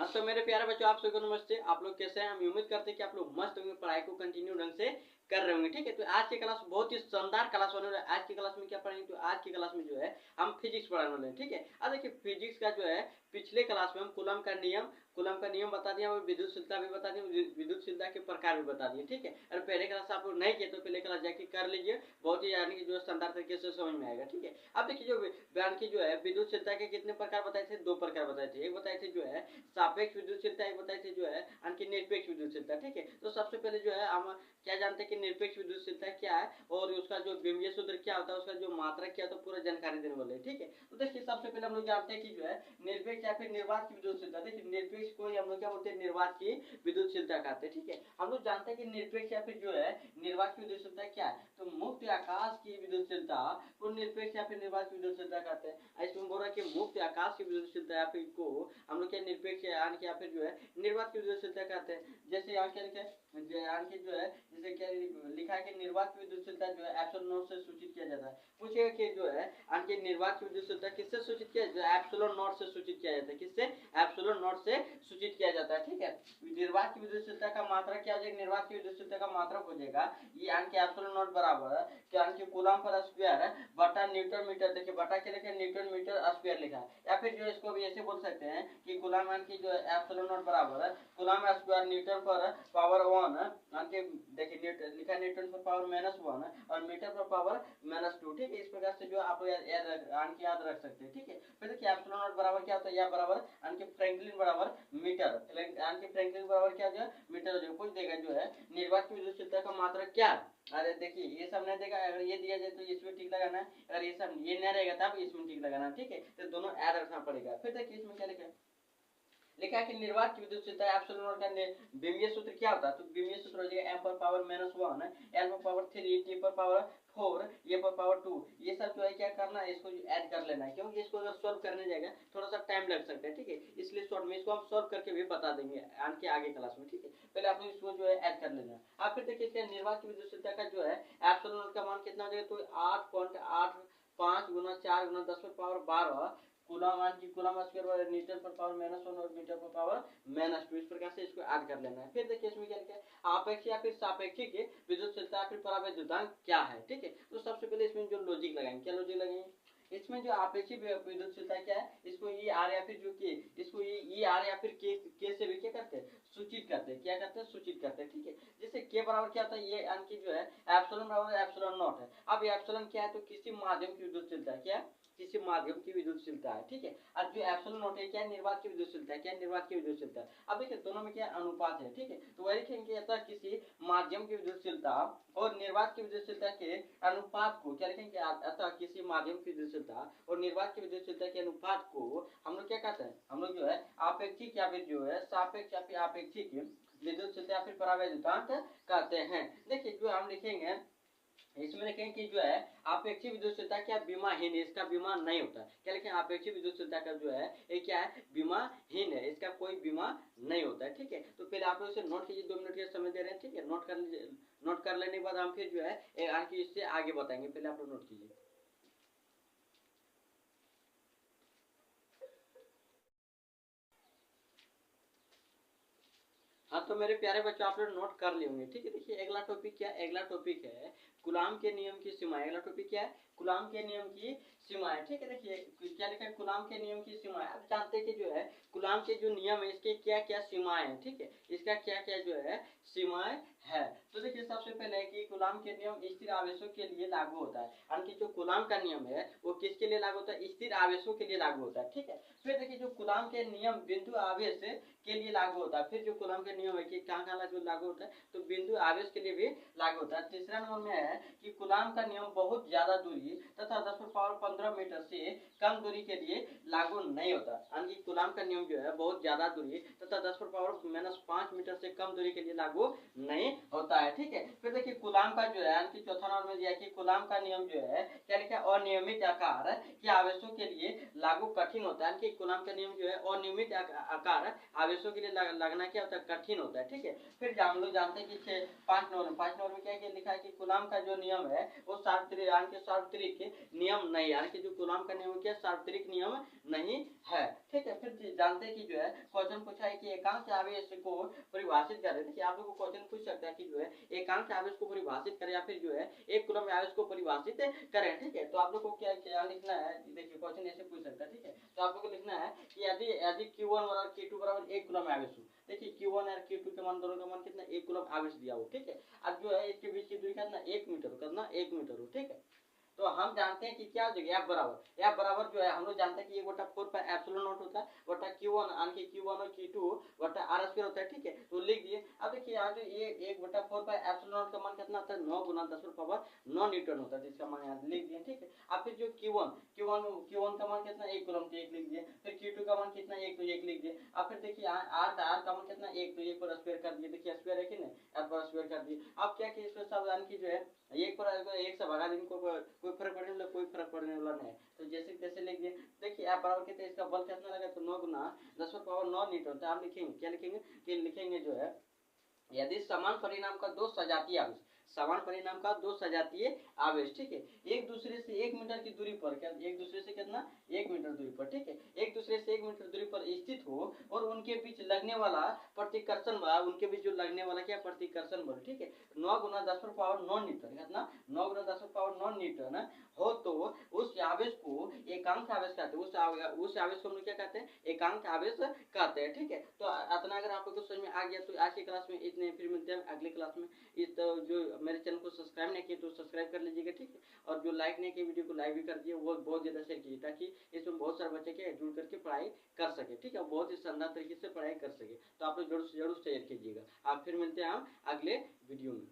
हाँ तो मेरे प्यारे बच्चों, आप सबको नमस्ते। आप लोग कैसे हैं? हम उम्मीद करते हैं कि आप लोग मस्त होंगे, पढ़ाई को कंटिन्यू ढंग से कर रहे होंगे। ठीक है, तो आज की क्लास बहुत ही शानदार क्लास होने वाला है। आज की क्लास में क्या पढ़ेंगे? तो आज की क्लास में जो है हम फिजिक्स पढ़ाने वाले हैं। ठीक है, अब देखिए फिजिक्स का जो है पिछले क्लास में हम कूलम का नियम बता दिया और विद्युतशीलता भी बता दी, विद्युतशीलता के प्रकार भी बता दिए। ठीक है, और पहले क्लास आप लोग नहीं किए तो पहले क्लास जाके कर लीजिए, बहुत ही यानी कि जो शानदार तरीके से समझ में आएगा। ठीक है, अब देखिए जो बयान की जो है विद्युतशीलता के कितने प्रकार बताए थे? दो प्रकार बताए थे। एक बताए थे जो है सापेक्ष विद्युतशीलता, एक बताए थे जो है आणखी निरपेक्ष विद्युतशीलता। ठीक है, तो सबसे पहले जो है हम क्या जानते हैं कि निरपेक्ष विद्युतशीलता क्या है और उसका जो विमीय सूत्र क्या होता है, उसका जो मात्रक क्या होता है, पूरा जानकारी देने वाले। ठीक है, तो देखिए सबसे पहले हम लोग जानते हैं कि जो है निरपेक्ष या फिर निर्वात की विद्युतशीलता। देखिए निरपेक्ष को हम लोग क्या बोलते हैं? निर्वात की विद्युतशीलता कहते हैं। ठीक है, हम लोग जानते हैं कि निरपेक्ष या फिर जो है निर्वात की विद्युतशीलता क्या है? तो मुक्त आकाश की विद्युतशीलता को निरपेक्ष या फिर निर्वात की विद्युतशीलता कहते हैं। इसमें बोल रहा है कि मुक्त आकाश की विद्युतशीलता या फिर को हम लोग क्या निरपेक्ष या फिर जो है निर्वात की विद्युतशीलता कहते हैं। जैसे यहाँ क्या लिखा है? जो है जैसे क्या लिखा है कि निर्वात की विद्युतशीलता जो है एप्सिलॉन नॉट से सूचित किया जाता है। पूछेगा कि जो है आणखी निर्वात की विद्युतशीलता किससे सूचित किया जाता है? एप्सिलॉन नॉट से सूचित किया जाता है। किससे? एप्सिलॉन नॉट से सूचित किया जाता है। ठीक है, निर्वात की विद्युतशीलता का मात्रक क्या हो जाएगा? निर्वात की विद्युतशीलता का मात्रक हो जाएगा ये आणखी एप्सिलॉन नॉट बराबर क्या आणखी कूलम पर स्क्वायर बटा न्यूटन मीटर। देखिए बटा क्या लिखा है? न्यूटन मीटर स्क्वायर लिखा है। या फिर जो इसको भी ऐसे बोल सकते हैं कि कूलम की जो एप्सिलॉन नॉट बराबर कूलम स्क्वायर न्यूटन पर पावर 1 आणखी देखिए लिखा है न्यूटन पर पावर -1 और मीटर पर पावर -2। ठीक है, इस प्रकार से जो आप याद रख सकते हैं। ठीक है, फिर देखिए एप्सिलॉन नॉट बराबर क्या होता है? यह बराबर आणखी फ्रैंकलिन बराबर मीटर, आणखी फ्रैंकलिन बराबर क्या जो मीटर जो पूछ देगा जो है निर्वात की विद्युतशीलता का मात्रक क्या। अरे देखिए ये सब नहीं देगा, अगर ये दिया जाए तो इसमें टिक लगाना है, अगर ये सब ये नहीं रहेगा तब इसमें टिक लगाना। ठीक है, तो दोनों याद रखना पड़ेगा। फिर देखिए इसमें क्या लिखा है? लिखा है कि निर्वात की विद्युतशीलता एप्सिलॉन नॉट का विमीय सूत्र क्या होता है? तो विमीय सूत्र हो जाएगा m पर पावर -1 l पर पावर 3 t पर पावर 4 a पर पावर 2। ये सब जो है क्या करना है? इसको ऐड कर लेना है, क्योंकि इसको अगर सॉल्व करने जाएगा थोड़ा सा टाइम लग सकता है। ठीक है, इसलिए शॉर्ट में इसको हम सॉल्व करके भी बता देंगे आगे आगे क्लास में। ठीक है, पहले आप लोग इसको जो है ऐड कर लेना है। आप फिर देखिए इसका निर्वात की विद्युतशीलता का जो है एप्सिलॉन नॉट का मान कितना हो जाएगा? तो 8.85 गुना 4 गुना 10 पर पावर 12 कूलम की कूलम स्क्वायर न्यूटन पर पावर -1 और मीटर पर पावर -2। इस प्रकार से इसको ऐड कर लेना है। फिर देखिए इसमें क्या लिखा है? आपेक्षिक या फिर सापेक्षिक विद्युतशीलता फिर परावैद्युतांक क्या है? ठीक है, तो सबसे पहले इसमें जो लॉजिक लगाएंगे, क्या लॉजिक लगाएंगे? इसमें जो आपेक्षिक विद्युतशीलता क्या है? इसको ई आर या फिर जो के, इसको ई आर या फिर के से भी क्या करते हैं? सूचित करते हैं। क्या करते हैं? सूचित करते हैं। ठीक है, जैसे के बराबर क्या होता है? ये आणखी जो है एप्सिलॉन बराबर एप्सिलॉन नॉट है। अब एप्सिलॉन क्या है? तो किसी माध्यम की विद्युतशीलता है। क्या है? किसी माध्यम की विद्युतशीलता है। ठीक है, अब जो एप्सिलॉन नॉट है क्या है? निर्वात की विद्युतशीलता है। क्या है? निर्वात की विद्युतशीलता। अब देखिए दोनों में क्या अनुपात है। ठीक है, तो वही लिखेंगे अतः किसी माध्यम की विद्युतशीलता और निर्वात की विद्युतशीलता के अनुपात को क्या लिखेंगे? अतः किसी माध्यम की विद्युतशीलता और निर्वात की विद्युतशीलता के अनुपात को हम लोग क्या कहते हैं? हम लोग जो है आपेक्षिक या फिर जो है सापेक्ष या फिर आपेक्षिक विद्युतशीलता या फिर परावैद्युतांक कहते हैं। देखिए जो हम लिखेंगे इसमें लिखेंगे कि जो है आपेक्षिक विद्युतशीलता क्या विमाहीन है, इसका विमा नहीं होता। क्या लिखें? आपेक्षिक विद्युतशीलता का जो है ये क्या है? विमाहीन है, इसका कोई विमा नहीं होता है। ठीक है, तो पहले आप लोग इसे नोट कीजिए, 2 मिनट का समय दे रहे हैं। ठीक है, नोट कर लेने के बाद हम फिर जो है इससे आगे बताएंगे। पहले आप लोग नोट कीजिए। हाँ तो मेरे प्यारे बच्चों आप लोग नोट कर लिए होंगे। ठीक है, देखिए अगला टॉपिक क्या है? अगला टॉपिक है कूलॉम के नियम की सीमाएं। अगला टॉपिक क्या है? कूलॉम के नियम की सीमाएं। ठीक है, देखिए क्या लिखा है? कूलॉम के नियम की सीमाएं। आप जानते हैं कि जो है कूलॉम के जो नियम है इसके क्या क्या सीमाएं हैं। ठीक है, इसका क्या क्या जो है सीमाएं है। तो देखिए सबसे पहले कि कूलॉम के नियम स्थिर आवेशों के लिए लागू होता है। यानी जो कूलॉम का नियम है वो किसके लिए लागू होता है? स्थिर आवेशों के लिए लागू होता है। ठीक है, फिर देखिए जो कूलॉम के नियम बिंदु आवेश के लिए लागू होता है। फिर जो कूलॉम के नियम है कि कहाँ कहाँ लागू होता है? तो बिंदु आवेश के लिए भी लागू होता है। तीसरा नंबर में है कि कूलॉम का नियम बहुत ज्यादा दूरी तथा 10⁻15 मीटर से कम दूरी के लिए लागू नहीं होता। यानी कूलॉम का नियम जो है बहुत ज्यादा दूरी तथा 10⁻⁻5 मीटर से कम दूरी के लिए लागू नहीं होता है। ठीक है, फिर देखिए कूलॉम का जो है चौथा नंबर में दिया कि कूलॉम का नियम जो है क्या लिखा है? अनियमित आकार के आवेशों के लिए लागू कठिन होता है। कूलॉम का नियम जो है अनियमित आकार आवेशों के लिए लगना क्या होता है? कठिन होता है। ठीक है, फिर हम लोग जानते हैं कि 5 नंबर में क्या लिखा है कि कूलॉम का जो नियम है वो सार्वत्रिक नियम नहीं, यानी कि जो कूलॉम का नियम क्या सार्वत्रिक नियम नहीं है। ठीक है, फिर जानते हैं कि जो है क्वेश्चन पूछा है कि एकांक आवेश को परिभाषित करें। देखिए आप लोग को क्वेश्चन पूछ सकता है कि जो है एकांक आवेश को परिभाषित करें या फिर जो है एक कूलम आवेश को परिभाषित करें। ठीक है, तो आप लोग को क्या क्या लिखना है, देखिए क्वेश्चन ऐसे पूछ सकता है। ठीक है, तो आप लोग को लिखना है कि यदि यदि Q1 बराबर Q2 बराबर 1 कूलम आवेश हो। देखिए Q1 और Q2 के मान, दोनों का मान कितना, 1 कूलम आवेश दिया हो। ठीक है, अब जो है इसके बीच की दूरी कितना, 1 मीटर, कितना 1 मीटर हो। ठीक है, तो हम जानते हैं कि क्या हो जाएगा, एफ बराबर जो है हम लोग जानते हैं कि 1/4 होता है बटा Q1 यानी कि Q1 और Q2 बटा R स्क्वायर होता है। ठीक है, तो लिख दिए। अब देखिए यहाँ जो ये 1/4 का मान कितना होता है, 9 गुना 10⁻9 न्यूटन होता है, जिसका मान यहाँ लिख दिए। ठीक है, अब फिर जो Q1 का मान कितना, 1 कूलम, तो 1 लिख दिए। फिर Q2 का मान कितना, 1, तो 1 लिख दिए। अब फिर देखिए R का मान कितना, 1, तो 1 पर स्क्वायर कर दिए। देखिए स्क्वायर है कि नहीं, R पर स्क्वायर कर दिए। अब क्या कि इसमें सावधान की जो है एक पर एक से भगा देंगे, कोई फर्क पड़ने वाला, कोई फर्क पड़ने वाला नहीं। तो जैसे तैसे लिख दिए। देखिए आप बराबर कितने, इसका बल कितना लगा, तो 9 गुना 10⁻9 न्यूटन। तो आप लिखेंगे क्या, लिखेंगे कि लिखेंगे जो है यदि समान परिणाम का दो सजातीय आवेश, समान परिणाम का दो सजातीय आवेश, ठीक है, एक दूसरे से 1 मीटर की दूरी पर, क्या एक दूसरे से कितना, 1 मीटर दूरी पर, ठीक है, एक दूसरे से 1 मीटर दूरी पर स्थित हो और उनके बीच लगने वाला प्रतिकर्षण बल, उनके बीच जो लगने वाला क्या, प्रतिकर्षण बल, ठीक है, 9 गुना 10⁻9 न्यूटन, कितना 9 गुना 10⁻9 न्यूटन हो, तो उस आवेश को एकांक आवेश कहते हैं। उस आवेश को हम लोग क्या कहते हैं, एकांक आवेश कहते हैं। ठीक है, तो इतना अगर आप लोग को समझ में आ गया तो आज की क्लास में इतने, फिर मिलते हैं अगले क्लास में। इस तो जो मेरे चैनल को सब्सक्राइब नहीं किए तो सब्सक्राइब कर लीजिएगा। ठीक है, और जो लाइक नहीं किए वीडियो को लाइक भी कर दिए, वो बहुत ज़्यादा शेयर कीजिए ताकि इसमें बहुत सारे बच्चे के जुड़ करके पढ़ाई कर सके। ठीक है, बहुत ही शानदार तरीके से पढ़ाई कर सके, तो आप लोग जरूर से जरूर शेयर कीजिएगा। आप फिर मिलते हैं हम अगले वीडियो में।